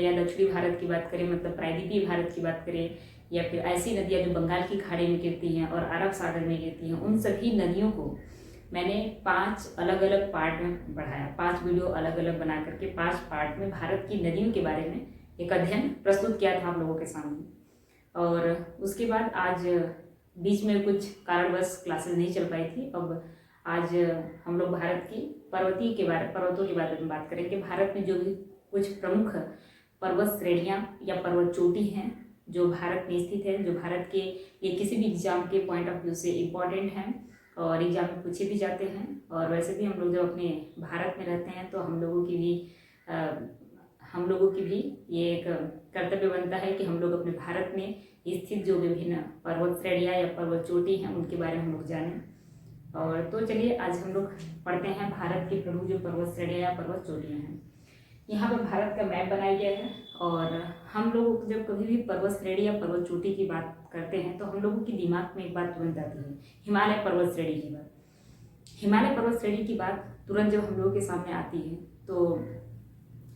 करें या दक्षिणी भारत की बात करें, मतलब प्रायद्वीपीय भारत की बात करें, या फिर ऐसी नदियाँ जो बंगाल की खाड़ी में गिरती हैं और अरब सागर में गिरती हैं, उन सभी नदियों को मैंने 5 अलग अलग पार्ट में बढ़ाया। 5 वीडियो अलग अलग बना करके 5 पार्ट में भारत की नदियों के बारे में एक अध्ययन प्रस्तुत किया था आप लोगों के सामने। और उसके बाद आज बीच में कुछ कारणवश क्लासेस नहीं चल पाई थी। अब आज हम लोग भारत की पर्वतों के बारे में बात करेंगे। भारत में जो भी कुछ प्रमुख पर्वत श्रेणियाँ या पर्वत चोटी हैं जो भारत में स्थित है, जो भारत के ये किसी भी एग्जाम के पॉइंट ऑफ व्यू से इम्पॉर्टेंट हैं और एग्जाम में पूछे भी जाते हैं। और वैसे भी हम लोग जब अपने भारत में रहते हैं तो हम लोगों की भी ये एक कर्तव्य बनता है कि हम लोग अपने भारत में स्थित जो विभिन्न पर्वत श्रेणियाँ या पर्वत चोटी हैं उनके बारे में हम लोग जानें। और तो चलिए आज हम लोग पढ़ते हैं भारत की प्रमुख जो पर्वत श्रेणियाँ या पर्वत चोटियाँ हैं। यहाँ पर भारत का मैप बनाया गया है और हम लोग जब कभी भी पर्वत श्रेणी या पर्वत चोटी की बात करते हैं तो हम लोगों के दिमाग में एक बात तुरंत आती है, हिमालय पर्वत श्रेणी की बात। हिमालय पर्वत श्रेणी की बात तुरंत जब हम लोगों के सामने आती है तो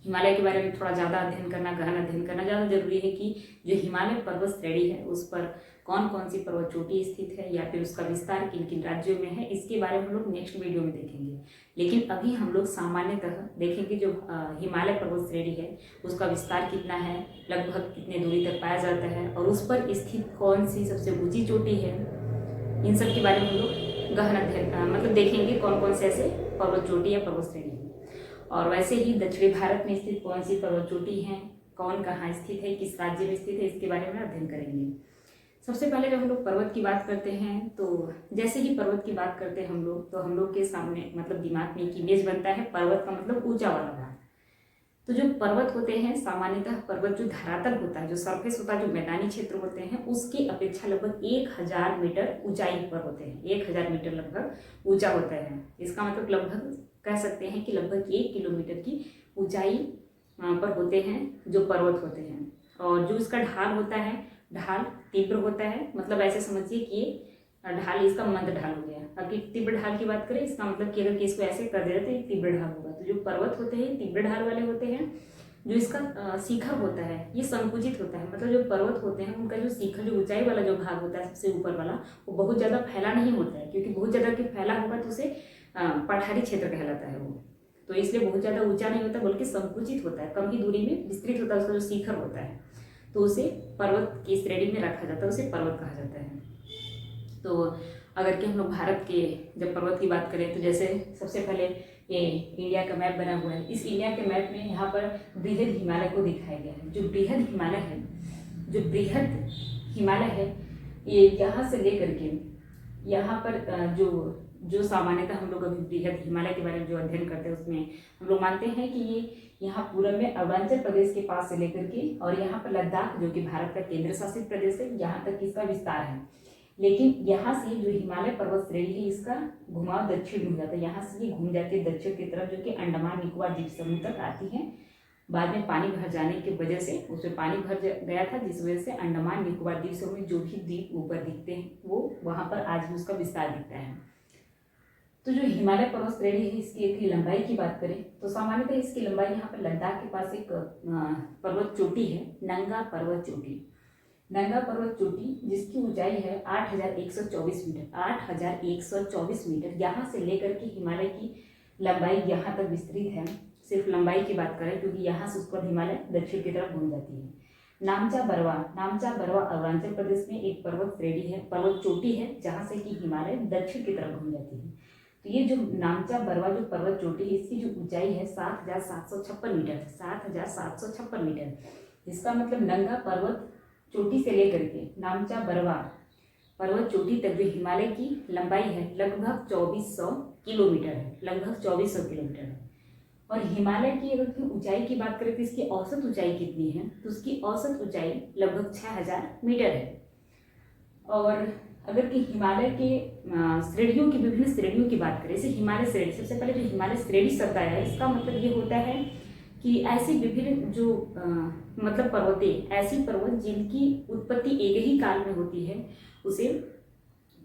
हिमालय के बारे में थोड़ा ज़्यादा अध्ययन करना, गहन अध्ययन करना ज़्यादा जरूरी है कि जो हिमालय पर्वत श्रेणी है उस पर कौन कौन सी पर्वत चोटी स्थित है या फिर उसका विस्तार किन किन राज्यों में है, इसके बारे में हम लोग नेक्स्ट वीडियो में देखेंगे। लेकिन अभी हम लोग सामान्यतः देखेंगे जो हिमालय पर्वत श्रेणी है उसका विस्तार कितना है, लगभग कितने दूरी तक पाया जाता है और उस पर स्थित कौन सी सबसे ऊंची चोटी है, इन सब के बारे में हम लोग गहन अध्ययन मतलब देखेंगे कौन कौन से ऐसे पर्वत चोटी या पर्वत श्रेणी है। और वैसे ही दक्षिणी भारत में स्थित कौन सी पर्वत चोटी है, कौन कहाँ स्थित है, किस राज्य में स्थित है, इसके बारे में अध्ययन करेंगे। सबसे पहले जब हम लोग पर्वत की बात करते हैं तो जैसे ही पर्वत की बात करते हैं हम लोग तो हम लोग के सामने मतलब दिमाग में एक इमेज बनता है, पर्वत का मतलब ऊंचा वाला भाग। तो जो पर्वत होते हैं सामान्यतः पर्वत जो धरातल होता है, जो सरफेस होता है, जो मैदानी क्षेत्र होते हैं उसकी अपेक्षा लगभग 1000 मीटर ऊंचाई पर होते हैं। 1000 मीटर लगभग ऊंचा होता है। इसका मतलब लगभग कह सकते हैं कि लगभग 1 किलोमीटर की ऊंचाई पर होते हैं जो पर्वत होते हैं। और जो इसका ढाल होता है, ढाल तीव्र होता है, मतलब ऐसे समझिए कि ये ढाल इसका मंद ढाल हो गया। अगर तीव्र ढाल की बात करें इसका मतलब कि अगर इसको ऐसे कर दे तो ये तीव्र ढाल होगा। तो जो पर्वत होते हैं तीव्र ढाल वाले होते हैं। जो इसका शिखर होता है ये संकुचित होता है, मतलब जो पर्वत होते हैं उनका जो शिखर जो ऊंचाई वाला जो भाग होता है सबसे ऊपर वाला वो बहुत ज़्यादा फैला नहीं होता है, क्योंकि बहुत ज़्यादा फैला होगा तो उसे पठारी क्षेत्र कहलाता है वो। तो इसलिए बहुत ज़्यादा ऊंचा नहीं होता बल्कि संकुचित होता है, कम ही दूरी में विस्तृत होता है उसका जो शिखर होता है। तो उसे पर्वत की श्रेणी में रखा जाता है, उसे पर्वत कहा जाता है। तो अगर कि हम लोग भारत के जब पर्वत की बात करें तो जैसे सबसे पहले ये इंडिया का मैप बना हुआ है। इस इंडिया के मैप में यहाँ पर बृहद हिमालय को दिखाया गया है। जो बृहद हिमालय है ये यहाँ से लेकर के यहाँ पर जो सामान्यतः हम लोग अभी बृहद हिमालय के बारे में जो अध्ययन करते हैं उसमें हम लोग मानते हैं कि ये यहाँ पूरब में अरुणाचल प्रदेश के पास से लेकर के और यहाँ पर लद्दाख जो कि भारत का केंद्र शासित प्रदेश है यहाँ तक इसका विस्तार है। लेकिन यहाँ से जो हिमालय पर्वत श्रेणी है इसका घुमाव दक्षिण घूम जाता है। यहाँ से ये घूम जाती है दक्षिण की तरफ जो कि अंडमान निकोबार द्वीप समूह तक आती है। बाद में पानी भर जाने की वजह से उसमें पानी भर गया था जिस वजह से अंडमान निकोबार द्वीप समूह में जो भी द्वीप ऊपर दिखते हैं वो वहाँ पर आज भी उसका विस्तार दिखता है। तो जो हिमालय पर्वत श्रेणी है इसकी एक लंबाई की बात करें तो सामान्यतः इसकी लंबाई यहाँ पर लद्दाख के पास एक पर्वत चोटी है, नंगा पर्वत चोटी। नंगा पर्वत चोटी जिसकी ऊंचाई है 8124 मीटर। 8124 मीटर यहाँ से लेकर के हिमालय की लंबाई यहाँ तक विस्तृत है। सिर्फ लंबाई की बात करें क्योंकि यहाँ से उस पर हिमालय दक्षिण की तरफ घूम जाती है। नामचा बरवा अरुणाचल प्रदेश में एक पर्वत श्रेणी है, पर्वत चोटी है जहाँ से कि हिमालय दक्षिण की तरफ घूम जाती है। तो ये जो नामचा बरवा जो पर्वत चोटी है इसकी जो ऊंचाई है 7756 मीटर है। 7756 मीटर। इसका मतलब नंगा पर्वत चोटी से लेकर के नामचा बरवा पर्वत चोटी तक जो हिमालय की लंबाई है लगभग 2400 किलोमीटर है, लगभग 2400 किलोमीटर है। और हिमालय की अगर ऊंचाई की बात करें तो इसकी औसत ऊंचाई कितनी है तो उसकी औसत ऊंचाई लगभग 6000 मीटर है। और अगर कि हिमालय के श्रेणियों की विभिन्न श्रेणियों की बात करें, जैसे हिमालय श्रेणी, सबसे पहले जो हिमालय श्रेणी शब्द आया है इसका मतलब ये होता है कि ऐसी विभिन्न जो मतलब पर्वतें, ऐसी पर्वत जिनकी उत्पत्ति एक ही काल में होती है उसे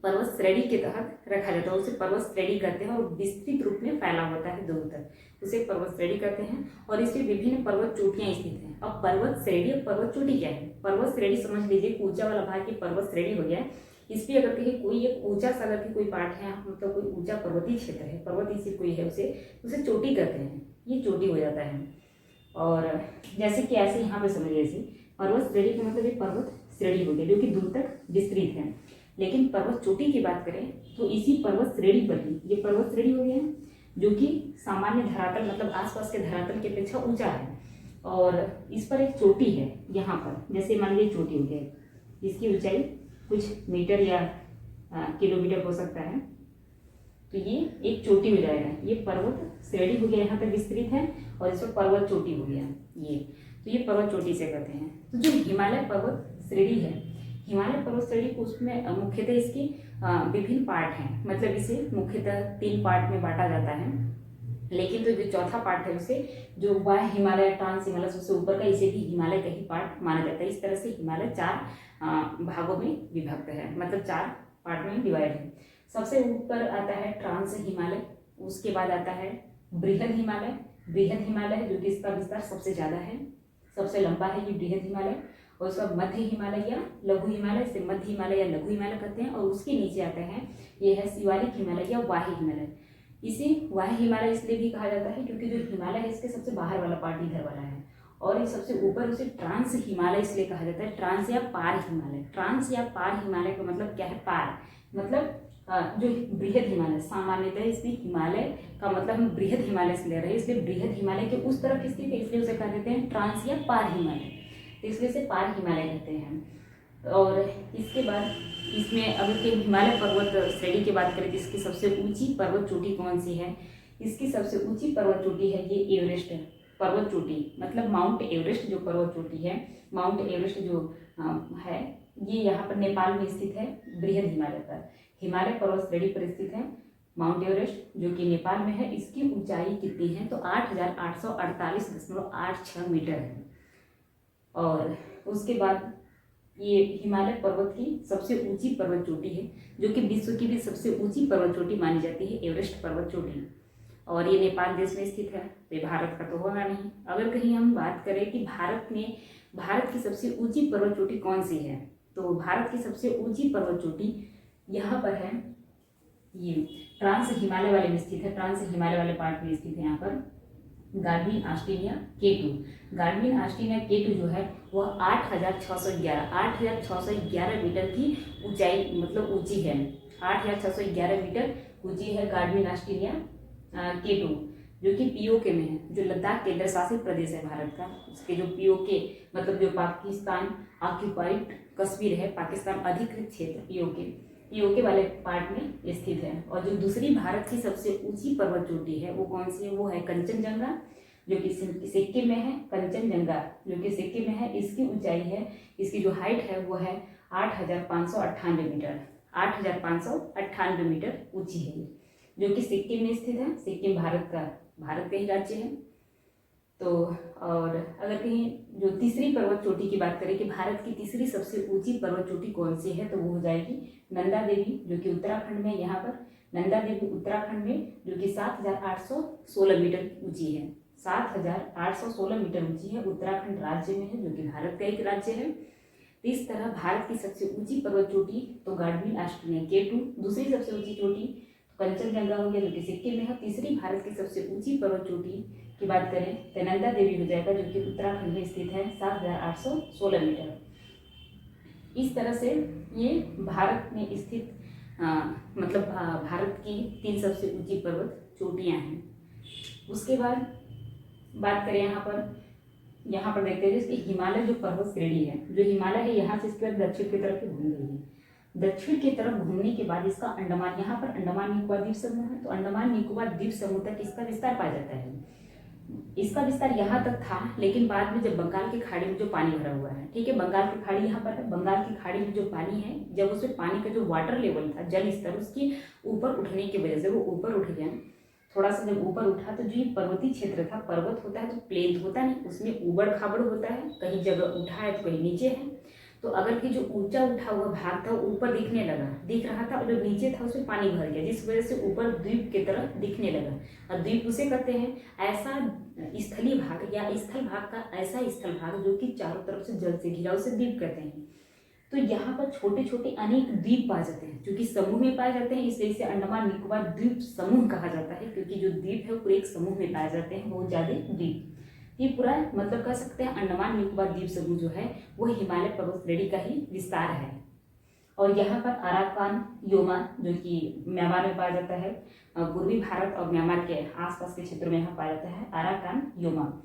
पर्वत श्रेणी के तहत रखा जाता है, उसे पर्वत श्रेणी कहते हैं और विस्तृत रूप में फैला होता है दूर तक, उसे पर्वत श्रेणी कहते हैं। और इसमें विभिन्न पर्वत चोटियां स्थित हैं। अब पर्वत श्रेणी और पर्वत चोटी क्या है? पर्वत श्रेणी समझ लीजिए ऊंचा वाला भाग की पर्वत श्रेणी हो गया। इस पर अगर कहीं कोई एक ऊंचा सा अगर कोई पार्ट है, मतलब कोई ऊंचा पर्वतीय क्षेत्र है, पर्वतीय से कोई है, उसे चोटी कहते हैं, ये चोटी हो जाता है। और जैसे कि ऐसे यहाँ पे समझ जैसे पर्वत श्रेणी का मतलब एक पर्वत श्रेणी हो गया जो कि दूर तक विस्तृत है। लेकिन पर्वत चोटी की बात करें तो इसी पर्वत श्रेणी पर ही, ये पर्वत श्रेणी हो गया जो कि सामान्य धरातल मतलब आसपास के धरातल की अपेक्षा ऊंचा है, और इस पर एक चोटी है यहाँ पर, जैसे मान लीजिए चोटी हो गया, इसकी ऊंचाई कुछ मीटर या किलोमीटर हो सकता है, तो ये एक चोटी हो जाएगा। ये पर्वत श्रेणी हो गया, यहाँ तक विस्तृत है, और इस पर पर्वत चोटी हो गया ये, तो ये पर्वत चोटी से कहते हैं। तो जो हिमालय पर्वत श्रेणी है, हिमालय पर्वत श्रेणी को उसमें मुख्यतः इसकी विभिन्न पार्ट हैं, मतलब इसे मुख्यतः 3 पार्ट में बांटा जाता है। लेकिन तो जो चौथा पार्ट है उसे जो वाह हिमालय, ट्रांस हिमालय सबसे ऊपर का, इसे भी हिमालय का ही पार्ट माना जाता है। इस तरह से हिमालय 4 भागों में विभक्त है, मतलब 4 पार्ट में डिवाइड है। सबसे ऊपर आता है ट्रांस हिमालय, उसके बाद आता है बृहद हिमालय। बृहद हिमालय है जो कि इसका विस्तार सबसे ज़्यादा है, सबसे लंबा है ये बृहद हिमालय। और उसका मध्य हिमालय या लघु हिमालय, इसे मध्य हिमालय या लघु हिमालय कहते हैं। और उसके नीचे आते हैं, ये है शिवालिक हिमालय या वाही हिमालय। इसे वाही हिमालय इसलिए भी कहा जाता है क्योंकि जो हिमालय है इसके सबसे बाहर वाला पार्ट इधर वाला है, और ये सबसे ऊपर उसे ट्रांस हिमालय इसलिए कहा जाता है, ट्रांस या पार हिमालय। ट्रांस या पार हिमालय का मतलब क्या है? पार मतलब जो बृहद हिमालय, सामान्यतः इसमें हिमालय का मतलब हम बृहद हिमालय से ले रहे हैं, इसलिए बृहद हिमालय के उस तरफ स्थित है, इसलिए उसे कह देते हैं ट्रांस या पार हिमालय, तो इसलिए इसे पार हिमालय कहते हैं। और इसके बाद इसमें अगर के हिमालय पर्वत श्रेणी की बात करें तो इसकी सबसे ऊंची पर्वत चोटी कौन सी है? इसकी सबसे ऊंची पर्वत चोटी है ये एवरेस्ट पर्वत चोटी, मतलब माउंट एवरेस्ट जो पर्वत चोटी है, माउंट एवरेस्ट जो है ये यहाँ पर नेपाल में स्थित है, बृहद हिमालय पर, हिमालय पर्वत श्रेणी पर स्थित है माउंट एवरेस्ट जो कि नेपाल में है। इसकी ऊंचाई कितनी है? तो 8,848.86 मीटर है। और उसके बाद ये हिमालय पर्वत की सबसे ऊंची पर्वत चोटी है जो कि विश्व की भी सबसे ऊंची पर्वत चोटी मानी जाती है, एवरेस्ट पर्वत चोटी, और ये नेपाल देश में स्थित है, तो ये भारत का तो होगा नहीं। अगर कहीं हम बात करें कि भारत की सबसे ऊंची पर्वत चोटी कौन सी है, तो भारत की सबसे ऊंची पर्वत चोटी यहाँ पर है, ये ट्रांस हिमालय वाले में स्थित है, ट्रांस हिमालय वाले पार्ट में स्थित है यहाँ पर Godwin Australia K2। Godwin Australia K2 जो है वह 8,611 मीटर की ऊंचाई मतलब ऊंची है, 8,611 मीटर ऊंची है गार्डविन ऑस्ट्रेलिया K2 जो कि POK में है, जो लद्दाख केंद्र शासित प्रदेश है भारत का। उसके जो POK मतलब जो पाकिस्तान ऑक्यूपाइड कश्मीर है, पाकिस्तान अधिकृत क्षेत्र POK वाले पार्ट में स्थित है। और जो दूसरी भारत की सबसे ऊंची पर्वत चोटी है वो कौन सी है? वो है कंचनजंगा जो कि सिक्किम में है, कंचनजंगा जो कि सिक्किम में है। इसकी ऊंचाई है, इसकी जो हाइट है वो है 8,598 मीटर, 8,598 मीटर ऊंची है जो कि सिक्किम में स्थित है। सिक्किम भारत का ही राज्य है। तो और अगर कहीं जो तीसरी पर्वत चोटी की बात करें कि भारत की तीसरी सबसे ऊंची पर्वत चोटी कौन सी है, तो वो हो जाएगी नंदा देवी जो कि उत्तराखंड में, यहाँ पर नंदा देवी उत्तराखंड में जो कि 7,816 मीटर ऊंची है, 7,816 मीटर ऊंची है, उत्तराखंड राज्य में है जो कि भारत का एक राज्य है। तो इस तरह भारत की सबसे ऊंची पर्वत चोटी तो गार्डविन ऑस्ट्रेलिया K2, दूसरी सबसे ऊंची चोटी कंचनजंगा हो गया जो कि सिक्किम में है। तीसरी भारत की सबसे ऊंची पर्वत चोटी की बात करें तो नंदा देवी हो जाएगा जो कि उत्तराखंड में स्थित है, 7,816 मीटर। इस तरह से ये भारत में स्थित मतलब भारत की 3 सबसे ऊंची पर्वत चोटियां हैं। उसके बाद बात करें यहाँ पर देखते हैं जैसे हिमालय जो पर्वत श्रेणी है, जो हिमालय है यहाँ से इसके बाद दक्षिण की तरफ घूम रही है। दक्षिण की तरफ घूमने के बाद इसका अंडमान, यहाँ पर अंडमान निकोबार द्वीप समूह है, तो अंडमान निकोबार द्वीप समूह तक इसका विस्तार पाया जाता है। इसका विस्तार यहाँ तक था, लेकिन बाद में जब बंगाल की खाड़ी में जो पानी भरा हुआ है, ठीक है, बंगाल की खाड़ी यहाँ पर है, बंगाल की खाड़ी में जो पानी है, जब उसमें पानी का जो वाटर लेवल था, जल स्तर उसके ऊपर उठने की वजह से वो ऊपर उठ गया। थोड़ा सा जब ऊपर उठा तो जो ये पर्वतीय क्षेत्र था, पर्वत होता है तो प्लेन होता नहीं, उसमें ऊबड़ खाबड़ होता है, कहीं जगह उठा है तो कहीं नीचे है, तो अगर कि जो ऊंचा उठा हुआ भाग था ऊपर दिख रहा था, और जो नीचे था उसमें पानी भर गया, जिस वजह से ऊपर द्वीप की तरह दिखने लगा। और द्वीप उसे कहते हैं ऐसा स्थलीय भाग या स्थल भाग का ऐसा स्थल भाग जो कि चारों तरफ से जल से घिरा, उसे द्वीप कहते हैं। तो यहाँ पर छोटे छोटे अनेक द्वीप पाए जाते हैं, जो कि समूह में पाए जाते हैं, इसलिए इसे अंडमान निकोबार द्वीप समूह कहा जाता है, क्योंकि जो द्वीप है वो पूरे एक समूह में पाए जाते हैं, बहुत ज्यादा द्वीप। ये पूरा मतलब कह सकते हैं अंडमान निकोबार द्वीप समूह जो है वो हिमालय पर्वत श्रेणी का ही विस्तार है। और यहाँ पर अराकान योमा जो कि म्यांमार में पाया जाता है, पूर्वी भारत और म्यांमार के आसपास के क्षेत्रों में यहाँ पाया जाता है अराकान योमा,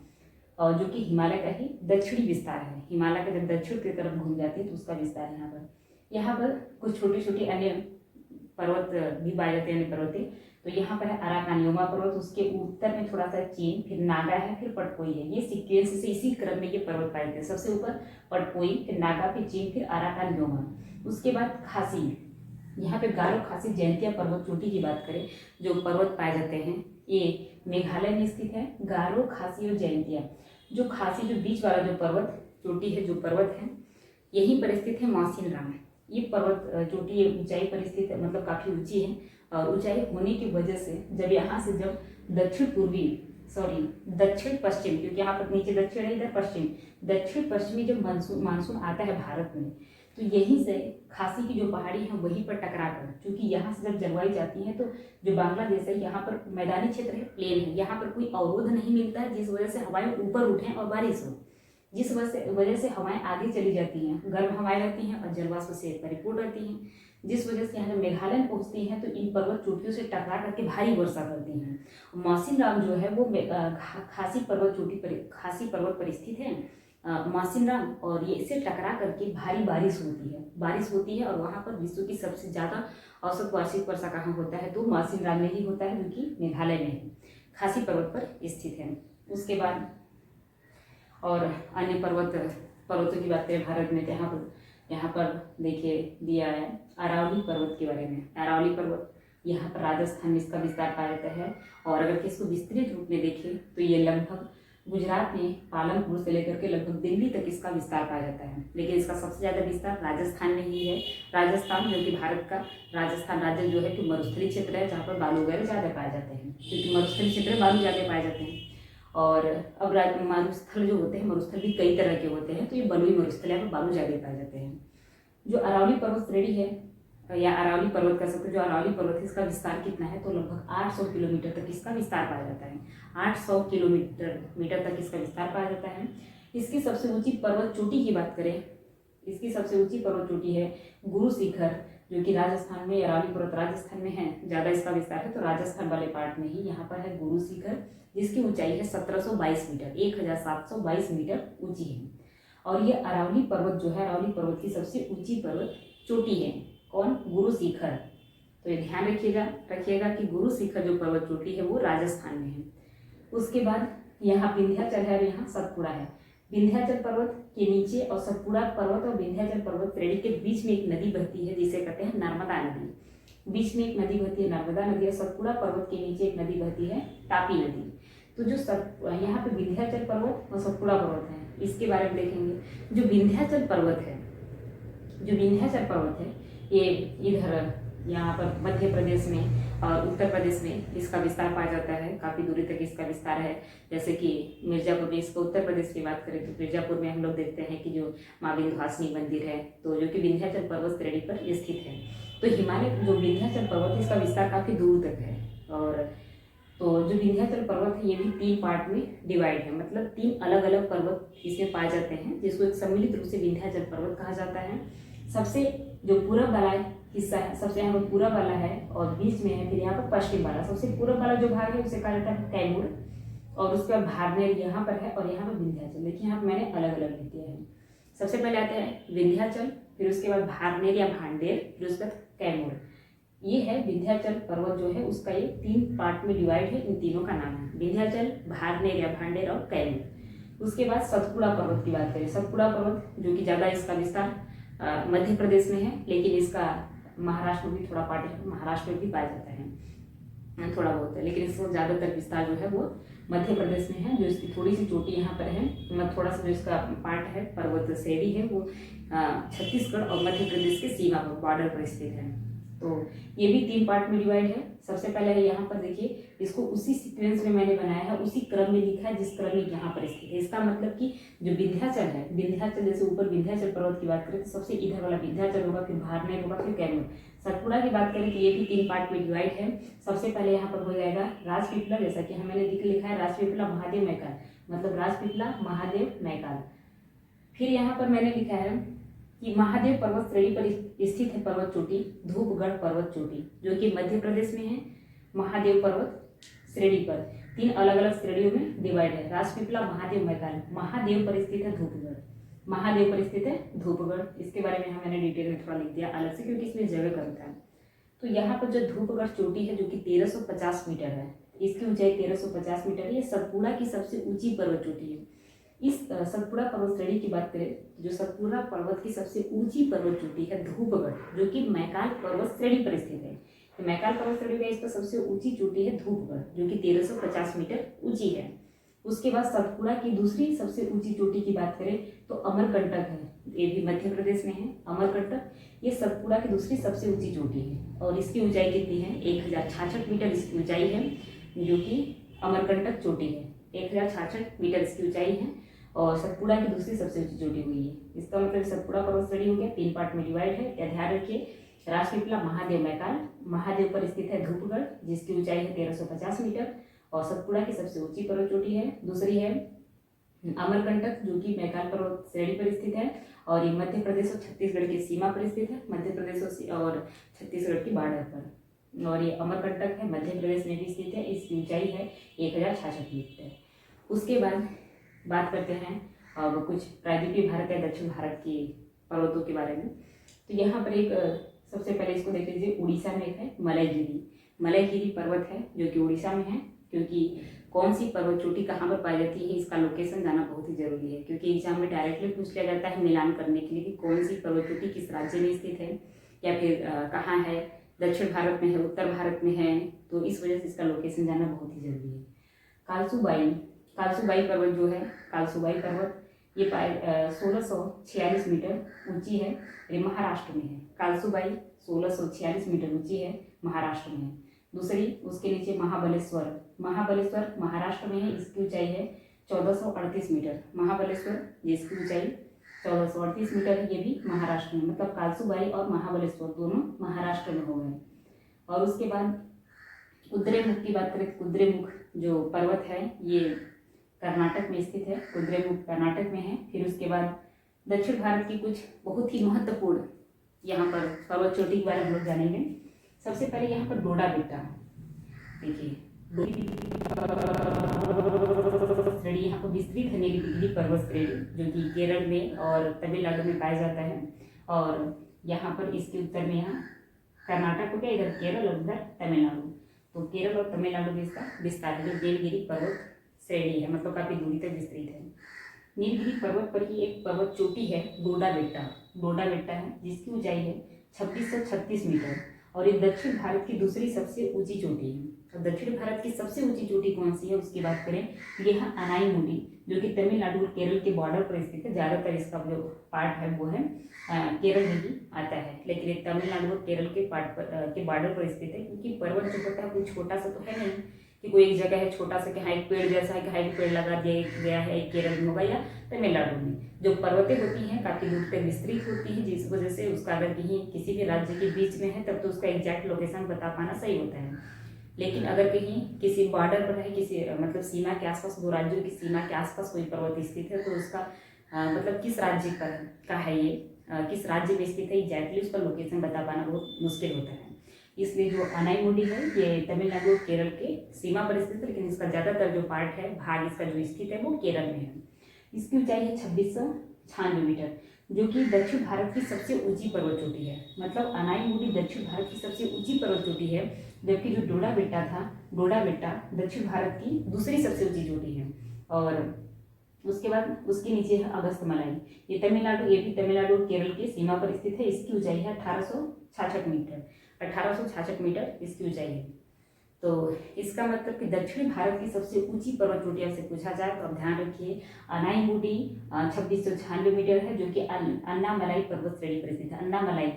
और जो कि हिमालय का ही दक्षिणी विस्तार है। हिमालय का जब दक्षिण की तरफ घूम जाती है तो उसका विस्तार यहाँ पर कुछ छोटे छोटे अन्य पर्वत भी पाए जाते हैं, अन्य पर्वतें। तो यहाँ पर है अराकान योमा पर्वत, उसके उत्तर में थोड़ा सा चीन, फिर नागा है, फिर पटकोई है। ये सीक्वेंस से इसी क्रम में ये पर्वत पाए जाते हैं, सबसे ऊपर पटकोई, फिर नागा, फिर चीन, फिर अराकान योमा। उसके बाद खासी, यहाँ पे गारो खासी जयंतिया पर्वत चोटी की बात करें, जो पर्वत पाए जाते हैं ये मेघालय में स्थित है। गारो, खासी और जयंतिया, जो खासी जो बीच वाला जो पर्वत चोटी है, जो पर्वत है यहीं पर स्थित है मौसिन राम। ये पर्वत चोटी ऊंचाई पर स्थित है, मतलब काफी ऊंची है, और ऊंचाई होने की वजह से जब यहाँ से जब दक्षिण पश्चिम, क्योंकि यहाँ पर नीचे दक्षिण है, इधर पश्चिम, दक्षिण पश्चिमी जब मानसून आता है भारत में, तो यहीं से खासी की जो पहाड़ी है वहीं पर टकरा कर, क्योंकि यहाँ से जब जलवायु जाती है तो जो बांग्लादेश है यहाँ पर मैदानी क्षेत्र है, प्लेन है, यहाँ पर कोई अवरोध नहीं मिलता है, जिस वजह से हवाएं ऊपर उठें और बारिश हो, जिस वजह से हवाएं आगे चली जाती हैं, गर्म हवाएं रहती हैं और जलवाष्प से परिपूर्ण रहती हैं, जिस वजह से यहाँ जब मेघालय में पहुँचती हैं तो इन पर्वत चोटियों से टकरा करके भारी वर्षा करती हैं। मौसिन राम जो है वो खासी पर्वत पर स्थित है, मौसिन राम, और ये इसे टकरा करके भारी बारिश होती है और वहाँ पर विश्व की सबसे ज़्यादा औसत वार्षिक वर्षा कहाँ होता है, तो मौसिन राम में ही होता है, जो कि मेघालय में है, खासी पर्वत पर स्थित है। उसके बाद और अन्य पर्वतों की बात करें भारत में, यहाँ पर देखिए दिया है अरावली पर्वत के बारे में। अरावली पर्वत यहाँ पर राजस्थान में इसका विस्तार पाया जाता है, और अगर इसको विस्तृत रूप में देखें तो ये लगभग गुजरात में पालनपुर से लेकर के लगभग दिल्ली तक इसका विस्तार पाया जाता है, लेकिन इसका सबसे ज़्यादा विस्तार राजस्थान में ही है। राजस्थान जो कि भारत का राजस्थान राज्य जो है कि मरुस्थलीय क्षेत्र है, जहाँ पर बालू वगैरह ज़्यादा पाए जाते हैं, क्योंकि मरुस्थलीय क्षेत्र में बालू ज़्यादा पाए जाते हैं। और अब मरुस्थल जो होते हैं, मरुस्थल भी कई तरह के होते हैं, तो ये बलुई मरुस्थल है, बालू ज़्यादा पाए जाते हैं। जो अरावली पर्वत श्रेणी है या अरावली पर्वत कह सकते हैं, जो अरावली पर्वत है इसका विस्तार कितना है, तो लगभग 800 किलोमीटर तक इसका विस्तार पाया जाता है। 800 किलोमीटर तक इसका विस्तार पाया जाता है। इसकी सबसे ऊंची पर्वत चोटी की बात करें, इसकी सबसे ऊंची पर्वत चोटी है गुरु शिखर, जो कि राजस्थान में, अरावली पर्वत राजस्थान में है, ज़्यादा इसका विस्तार है, तो राजस्थान वाले पार्ट में ही यहाँ पर है गुरु शिखर, जिसकी ऊंचाई है 1722 मीटर, 1722 मीटर ऊंची है। और ये अरावली पर्वत जो है, अरावली पर्वत की सबसे ऊंची पर्वत चोटी है, कौन, गुरु शिखर। तो ये ध्यान रखिएगा कि गुरु शिखर जो पर्वत चोटी है वो राजस्थान में है। उसके बाद यहाँ विंध्याचल है और यहाँ सतपुड़ा है। विंध्याचल पर्वत के नीचे और सतपुड़ा पर्वत और विंध्याचल पर्वत श्रेणी के बीच में एक नदी बहती है, जिसे कहते हैं नर्मदा नदी। बीच में एक नदी बहती है नर्मदा नदी, और सतपुड़ा पर्वत के नीचे एक नदी बहती है तापी नदी। तो जो यहाँ पे विंध्याचल पर्वत और सतपुड़ा पर्वत है, इसके बारे में देखेंगे। जो विंध्याचल पर्वत है ये इधर यहाँ पर मध्य प्रदेश में और उत्तर प्रदेश में इसका विस्तार पाया जाता है, काफ़ी दूरी तक इसका विस्तार है। जैसे कि मिर्जापुर में, इसको उत्तर प्रदेश की बात करें तो मिर्जापुर में हम लोग देखते हैं कि जो माँ विंध्यवासिनी मंदिर है, तो जो कि विंध्याचल पर्वत श्रेणी पर स्थित है। तो हिमालय जो विंध्याचल पर्वत है इसका विस्तार काफ़ी दूर तक है। और तो जो विंध्याचल पर्वत है ये भी 3 पार्ट में डिवाइड है, मतलब 3 अलग अलग पर्वत इसमें पाए जाते हैं, जिसको एक सम्मिलित रूप से विंध्याचल पर्वत कहा जाता है। सबसे जो पूरब वाला हिस्सा है, सबसे यहाँ पर पूरब वाला है और बीच में है, फिर यहाँ पर पश्चिम वाला। सबसे पूरब वाला जो भाग है उसे कहा जाता है कैमूर, और उसके बाद भारनेर यहाँ पर है, और यहाँ पर विंध्याचल। देखिए यहाँ पर मैंने अलग अलग लिख दिया है। सबसे पहले आते हैं विंध्याचल, फिर उसके बाद भारनेर या भांडेर, फिर उसके बाद कैमूर। ये है विंध्याचल पर्वत जो है उसका ये 3 पार्ट में डिवाइड है। इन तीनों का नाम है विंध्याचल, भारनेर या भांडेर और कैमूर। उसके बाद सतपुड़ा पर्वत की बात करें, सतपुड़ा पर्वत जो कि ज़्यादा इसका विस्तार मध्य प्रदेश में है, लेकिन इसका महाराष्ट्र में भी थोड़ा पार्ट है, महाराष्ट्र में भी पाया जाता है थोड़ा बहुत है, लेकिन इसका ज़्यादातर विस्तार जो है वो मध्य प्रदेश में है। जो इसकी थोड़ी सी चोटी यहाँ पर है, मतलब थोड़ा सा जो इसका पार्ट है पर्वत श्रेणी है वो छत्तीसगढ़ और मध्य प्रदेश के सीमा पर बॉर्डर पर स्थित है। तो ये भी 3 पार्ट में डिवाइड है। सबसे पहले है यहाँ पर देखिए, इसको उसी सीक्वेंस में मैंने बनाया है, उसी क्रम में लिखा है जिस क्रम में यहाँ पर स्थित है। इसका मतलब कि जो विंध्याचल है, विंध्याचल जैसे ऊपर विंध्याचल पर्वत की बात करें तो सबसे इधर वाला विंध्याचल होगा, फिर भारनेर होगा, फिर कैमूर। सतपुड़ा की बात करें तो ये भी 3 पार्ट में डिवाइड है। सबसे पहले यहाँ पर हो जाएगा राजपीपला, जैसा कि मैंने लिखा है राजपीपला महादेव मैकाल, मतलब राजपीपला महादेव मैकाल। फिर यहाँ पर मैंने लिखा है कि महादेव पर्वत श्रेणी पर स्थित है पर्वत चोटी धूपगढ़ पर्वत चोटी, जो कि मध्य प्रदेश में है। महादेव पर्वत श्रेणी पर 3 अलग अलग श्रेणियों में डिवाइड है। राजपीपला महादेव मैकाल, महादेव पर स्थित है धूपगढ़, महादेव पर स्थित है धूपगढ़। इसके बारे में मैंने डिटेल में थोड़ा लिख दिया अलग से, क्योंकि इसमें जगह कम था। तो यहाँ पर जो धूपगढ़ चोटी है जो कि 1350 मीटर है, इसकी ऊंचाई 1350 मीटर है। ये सतपुड़ा की सबसे ऊंची पर्वत चोटी है। इस सतपुड़ा पर्वत श्रेणी की बात करें, जो सतपुड़ा पर्वत की सबसे ऊंची पर्वत चोटी है धूपगढ़, जो कि मैकाल पर्वत श्रेणी पर स्थित है। तो मैकाल पर्वत श्रेणी में इसका सबसे ऊंची चोटी है धूपगढ़, जो कि 1350 मीटर ऊंची है। उसके बाद सतपुड़ा की दूसरी सबसे ऊंची चोटी की बात करें तो अमरकंटक है, ये भी मध्य प्रदेश में है। अमरकंटक ये सतपुड़ा की दूसरी सबसे ऊंची चोटी है और इसकी ऊंचाई कितनी है 1066 मीटर इसकी ऊंचाई है, जो कि अमरकंटक चोटी है। 1066 मीटर इसकी ऊंचाई है और सतपुड़ा की दूसरी सबसे ऊंची चोटी हुई है। इसका मतलब सतपुड़ा पर्वत श्रेणी हो गया, 3 पार्ट में डिवाइड है। या ध्यान रखिए, राजपीपला महादेव मैकाल, महादेव पर स्थित है धूपगढ़ जिसकी ऊंचाई है 1350 मीटर और सतपुड़ा की सबसे ऊंची पर्वत चोटी है। दूसरी है अमरकंटक, जो कि मैकाल पर्वत श्रेणी पर स्थित है और ये मध्य प्रदेश और छत्तीसगढ़ की सीमा पर स्थित है, मध्य प्रदेश और छत्तीसगढ़ की बॉर्डर पर। और ये अमरकंटक है, मध्य प्रदेश में भी स्थित है। इसकी ऊंचाई है 1066 मीटर। उसके बाद बात करते हैं अब कुछ प्रायद्वीपीय भारत या दक्षिण भारत की पर्वतों के बारे में। तो यहाँ पर एक सबसे पहले इसको देख लीजिए, उड़ीसा में एक है मलयगिरी। मलयगिरी पर्वत है जो कि उड़ीसा में है, क्योंकि कौन सी पर्वत चोटी कहाँ पर पाई जाती है इसका लोकेशन जाना बहुत ही जरूरी है, क्योंकि एग्जाम में डायरेक्टली पूछ लिया जाता है मिलान करने के लिए कि कौन सी पर्वत चोटी किस राज्य में स्थित है या फिर कहाँ है, दक्षिण भारत में है, उत्तर भारत में है। तो इस वजह से इसका लोकेशन जाना बहुत ही जरूरी है। कालसुबाई पर्वत जो है, कालसुबाई पर्वत ये 1646 मीटर ऊंची है, ये महाराष्ट्र में है। कालसुबाई 1646 मीटर ऊंची है, महाराष्ट्र में है। दूसरी उसके नीचे महाबलेश्वर, महाबलेश्वर महाराष्ट्र में है, इसकी ऊंचाई है 1438 मीटर। महाबलेश्वर जिसकी ऊंचाई 1438 मीटर है, ये भी महाराष्ट्र में, मतलब कालसुबाई और महाबलेश्वर दोनों महाराष्ट्र में हो गए। और उसके बाद कुद्रेमुख की बात करें, कुद्रेमुख जो पर्वत है ये कर्नाटक में स्थित है, कुद्रेमुख कर्नाटक में है। फिर उसके बाद दक्षिण भारत की कुछ बहुत ही महत्वपूर्ण यहाँ पर पर्वत चोटी के बारे में हम लोग जानेंगे। सबसे पहले यहाँ पर डोडा बेट्टा, देखिए श्रेणी यहाँ पर विस्तृत है, नीलगिरी पर्वत श्रेणी जो कि केरल में और तमिलनाडु में पाया जाता है। और यहाँ पर इसके उत्तर में यहाँ कर्नाटक हो गया, इधर केरल और उधर तमिलनाडु। तो केरल और तमिलनाडु में इसका विस्तार है, नीलगिरी पर्वत श्रेणी है, मतलब काफी दूरी तक विस्तृत है। नीलगिरी पर्वत पर ही एक पर्वत चोटी है डोडा बेट्टा, डोडा बेट्टा है जिसकी ऊंचाई है 2636 मीटर और ये दक्षिण भारत की दूसरी सबसे ऊंची चोटी है। और दक्षिण भारत की सबसे ऊंची चोटी कौन सी है उसकी बात करें, ये है अनाईमुडी, जो कि तमिलनाडु और केरल के बॉर्डर पर स्थित है। ज़्यादातर इसका जो पार्ट है वो है केरल में ही आता है, लेकिन ये तमिलनाडु और केरल के बॉर्डर पर स्थित है। क्योंकि पर्वत जो होता है कोई छोटा सा तो है नहीं कि कोई एक जगह है छोटा सा कि हाँ एक पेड़ जैसा है कि हाँ एक पेड़ लगा दिया गया है, एक केरल में होगा या तमिलनाडु में। जो पर्वतें होती हैं काफ़ी दूर तक विस्तृत होती हैं, जिस वजह से उसका अगर कहीं किसी भी राज्य के बीच में है तब तो उसका एग्जैक्ट लोकेशन बता पाना सही होता है। लेकिन अगर कहीं किसी बॉर्डर पर है, किसी मतलब सीमा के आसपास, दो राज्यों की सीमा के आसपास कोई पर्वत स्थित है तो उसका मतलब किस राज्य पर का है ये, किस राज्य में स्थित है एग्जैक्टली उसका लोकेशन बता पाना बहुत मुश्किल होता है। इसलिए जो अनाईमुडी है ये तमिलनाडु और केरल के सीमा पर स्थित है, लेकिन इसका ज़्यादातर जो पार्ट है भाग इसका जो स्थित है वो केरल में है। इसकी ऊंचाई है 2696 मीटर, जो कि दक्षिण भारत की सबसे ऊंची पर्वत चोटी है। मतलब अनाईमुडी दक्षिण भारत की सबसे ऊंची पर्वत चोटी है, जबकि जो डोडा बेट्टा था, डोडा बेट्टा दक्षिण भारत की दूसरी सबसे ऊंची चोटी है। और उसके बाद उसके नीचे है अगस्त मलाई, ये तमिलनाडु, ये भी तमिलनाडु और केरल की सीमा पर स्थित है। इसकी ऊंचाई है 1866 मीटर, 1866 मीटर इसकी ऊंचाई है। तो इसका मतलब कि दक्षिण भारत की सबसे ऊंची पर्वत चोटियों से पूछा जाए तो आप ध्यान रखिए अनाईमुडी 2696 मीटर है, जो कि अन्नामलाई पर्वत श्रेणी पर स्थित है। अन्नामलाई,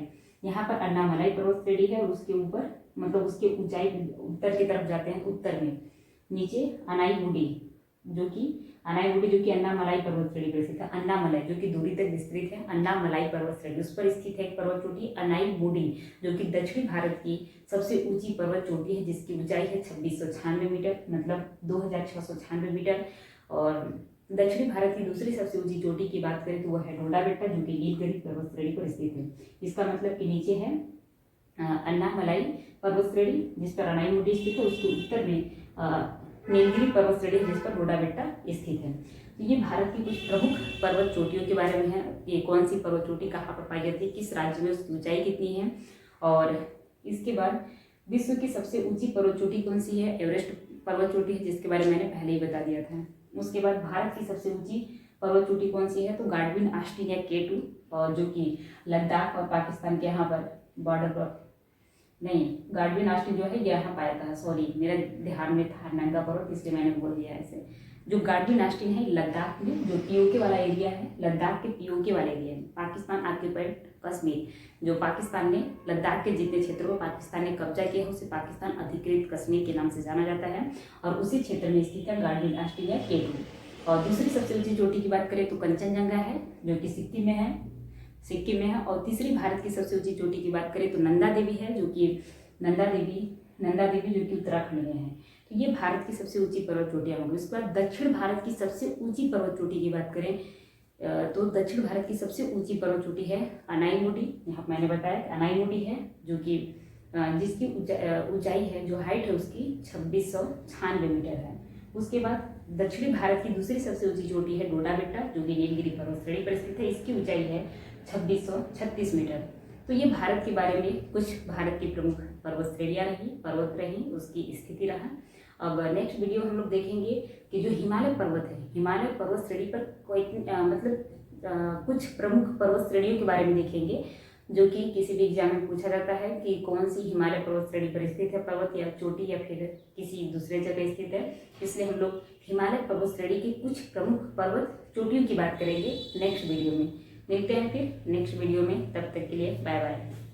यहाँ पर अन्नामलाई पर्वत श्रेणी है और उसके ऊपर मतलब उसके ऊंचाई उत्तर की तरफ जाते हैं, उत्तर में नीचे अनाईमुडी जो कि अन्नामलाई पर्वत श्रेणी पर स्थित है। अन्नामलाई जो कि दूरी तक विस्तृत है, अन्नामलाई पर्वत श्रेणी उस पर स्थित है एक पर्वत चोटी अनाईमुडी, जो कि दक्षिण भारत की सबसे ऊंची पर्वत चोटी है, जिसकी ऊंचाई है 2696 मीटर, मतलब 2696 मीटर। और दक्षिण भारत की दूसरी सबसे ऊंची चोटी की बात करें तो वह है डोडा बेट्टा, जो कि नीलगिरी पर्वत श्रेणी पर स्थित है। इसका मतलब कि नीचे है अन्नामलाई पर्वत श्रेणी जिस पर अनाईमुडी स्थित है, उसके उत्तर में नीलगिरी पर्वत श्रेणी जिस पर डोडा बेट्टा स्थित है। तो ये भारत की कुछ प्रमुख पर्वत चोटियों के बारे में है, ये कौन सी पर्वत चोटी कहाँ पर पाई जाती है, किस राज्य में उसकी ऊंचाई कितनी है। और इसके बाद विश्व की सबसे ऊंची पर्वत चोटी कौन सी है, एवरेस्ट पर्वत चोटी है, जिसके बारे में मैंने पहले ही बता दिया था। उसके बाद भारत की सबसे ऊंची पर्वत चोटी कौन सी है, तो गाडविन आस्टीन या K2, और जो कि लद्दाख और पाकिस्तान के यहाँ पर बॉर्डर पर, नहीं गाडविन आस्टीन जो है यहाँ पाया था, सॉरी मेरे ध्यान में था नंगा पर्वत, इसलिए मैंने बोल दिया ऐसे। जो गाडविन आस्टीन है लद्दाख में, जो पीओके वाला एरिया है, लद्दाख के पीओके वाला एरिया है, पाकिस्तान ऑक्यूपाइड कश्मीर, जो पाकिस्तान ने लद्दाख के जितने क्षेत्रों में पाकिस्तान ने कब्जा किया है उसे पाकिस्तान अधिकृत कश्मीर के नाम से जाना जाता है, और उसी क्षेत्र में स्थित है गाडविन आस्टीन या K2। और दूसरी सबसे ऊंची चोटी की बात करें तो कंचनजंगा है, जो कि सिक्किम में है। और तीसरी भारत की सबसे ऊंची चोटी की बात करें तो नंदा देवी है, जो कि नंदा देवी जो कि उत्तराखंड में है। तो ये भारत की सबसे ऊंची पर्वत चोटियां होंगी। उसके बाद दक्षिण भारत की सबसे ऊंची पर्वत चोटी की बात करें तो दक्षिण भारत की सबसे ऊंची पर्वत चोटी है अनाईमुडी। यहाँ मैंने बताया कि अनाईमुडी है, जो कि जिसकी ऊंचाई है, जो हाइट है उसकी 2696 मीटर है। उसके बाद दक्षिणी भारत की दूसरी सबसे ऊंची चोटी है डोडा बेट्टा, जो कि नीलगिरी पर्वत श्रेणी पर स्थित है। इसकी ऊंचाई है 2636 मीटर। तो ये भारत के बारे में कुछ भारत की प्रमुख पर्वत रही, उसकी स्थिति रहा। अब नेक्स्ट वीडियो हम लोग देखेंगे कि जो हिमालय पर्वत है, हिमालय पर्वत श्रेणी पर कोई कुछ प्रमुख पर्वत श्रेणियों के बारे में देखेंगे, जो कि किसी भी एग्जाम में पूछा जाता है कि कौन सी हिमालय पर्वत श्रेणी पर स्थित है पर्वत या चोटी, या फिर किसी दूसरे जगह स्थित है। इसलिए हम लोग हिमालय पर्वत श्रेणी की कुछ प्रमुख पर्वत चोटियों की बात करेंगे नेक्स्ट वीडियो में। मिलते हैं फिर नेक्स्ट वीडियो में, तब तक के लिए बाय बाय।